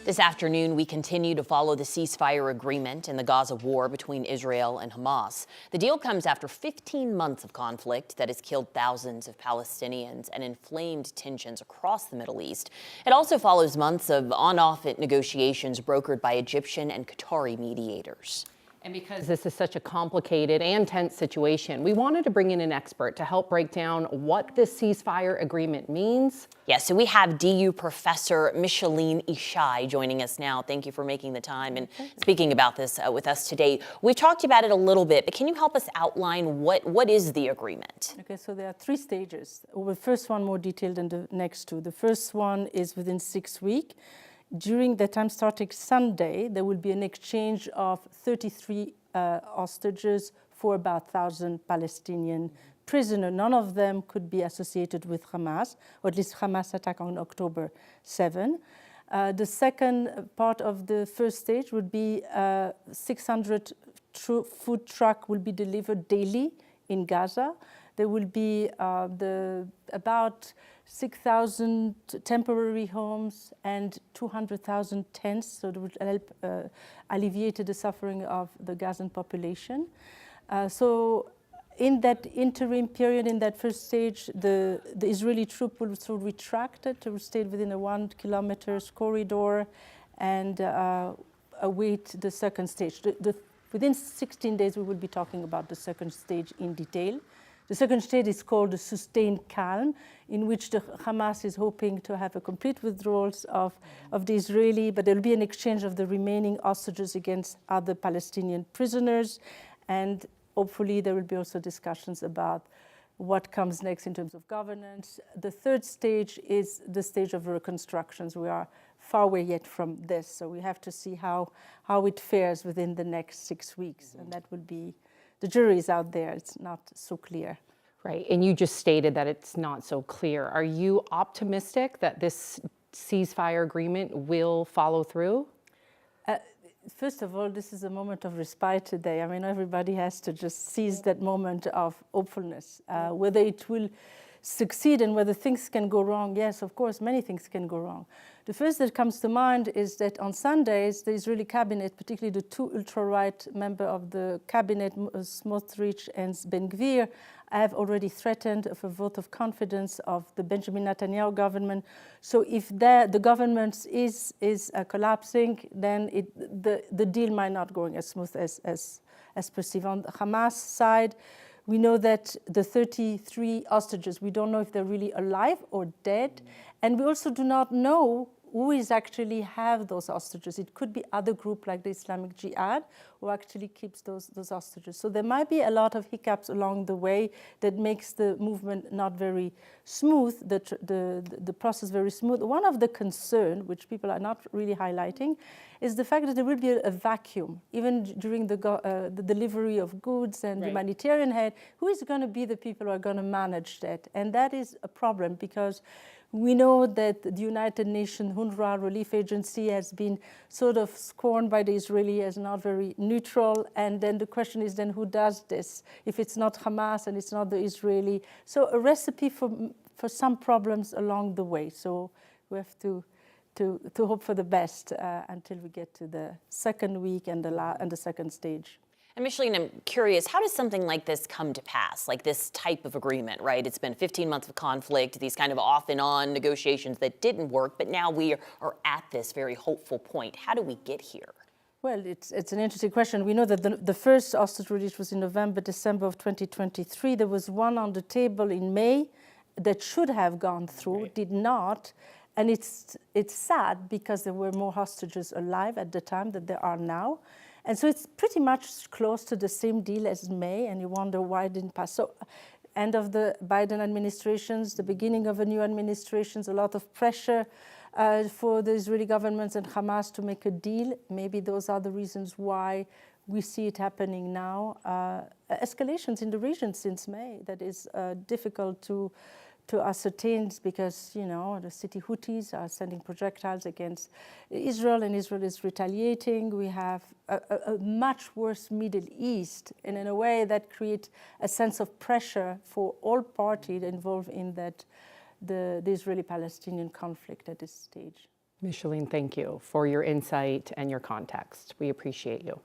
This afternoon, we continue to follow the ceasefire agreement in the Gaza war between Israel and Hamas. The deal comes after 15 months of conflict that has killed thousands of Palestinians and inflamed tensions across the Middle East. It also follows months of on-off negotiations brokered by Egyptian and Qatari mediators. And because this is such a complicated and tense situation, we wanted to bring in an expert to help break down what this ceasefire agreement means. Yeah, so we have DU professor Micheline Ishay joining us now. Thank you for making the time and speaking about this with us today. We've talked about it a little bit, but can you help us outline what is the agreement? Okay, so there are 3 stages. The first one more detailed than the next 2. The first one is within 6 weeks. During the time starting Sunday, there will be an exchange of 33 hostages for about 1,000 Palestinian prisoners. None of them could be associated with Hamas, or at least Hamas attack on October 7. The second part of the first stage would be 600 food trucks will be delivered daily in Gaza. There will be about 6,000 temporary homes and 200,000 tents, so it will help alleviate the suffering of the Gazan population. So in that interim period, in that first stage, the Israeli troop will sort of retract it to stay within a 1 kilometer corridor and await the second stage. Within 16 days, we will be talking about the second stage in detail. The second stage is called the sustained calm, in which the Hamas is hoping to have a complete withdrawal of the Israeli, but there will be an exchange of the remaining hostages against other Palestinian prisoners. And hopefully there will be also discussions about what comes next in terms of governance. The third stage is the stage of reconstructions. We are far away yet from this, so we have to see how it fares within the next 6 weeks. And that will be, the jury is out there, it's not so clear. Right, and you just stated that it's not so clear. Are you optimistic that this ceasefire agreement will follow through? First of all, this is a moment of respite today. I mean, everybody has to just seize that moment of hopefulness. Whether it will succeed and whether things can go wrong, yes, of course, many things can go wrong. The first that comes to mind is that on Sundays, the Israeli cabinet, particularly the 2 ultra-right members of the cabinet, Smotrich and Ben-Gvir, have already threatened a vote of confidence of the Benjamin Netanyahu government. So if the government is collapsing, then the deal might not go as smooth as perceived. On the Hamas side, we know that the 33 hostages, we don't know if they're really alive or dead. And we also do not know who is actually have those hostages. It could be other group like the Islamic Jihad who actually keeps those hostages. So there might be a lot of hiccups along the way that makes the movement not very smooth, the process very smooth. One of the concerns, which people are not really highlighting, is the fact that there will be a vacuum, even during the delivery of goods and humanitarian aid. Who is going to be the people who are going to manage that? And that is a problem because we know that the United Nations UNRWA Relief Agency has been sort of scorned by the Israeli as not very neutral. And then the question is then who does this? If it's not Hamas and it's not the Israeli. So a recipe for some problems along the way. So we have to hope for the best until we get to the second week and the second stage. And Micheline, I'm curious, how does something like this come to pass, like this type of agreement, right? It's been 15 months of conflict, these kind of off and on negotiations that didn't work, but now we are at this very hopeful point. How do we get here? Well, it's an interesting question. We know that the first hostage release was in November, December of 2023. There was one on the table in May that should have gone through, did not. And it's sad because there were more hostages alive at the time than there are now. And so it's pretty much close to the same deal as May, and you wonder why it didn't pass. So end of the Biden administrations, the beginning of a new administrations, a lot of pressure for the Israeli government and Hamas to make a deal. Maybe those are the reasons why we see it happening now. Escalations in the region since May, that is difficult to ascertain because, you know, the city Houthis are sending projectiles against Israel and Israel is retaliating. We have a much worse Middle East, and in a way that creates a sense of pressure for all parties involved in that the Israeli-Palestinian conflict at this stage. Micheline, thank you for your insight and your context. We appreciate you.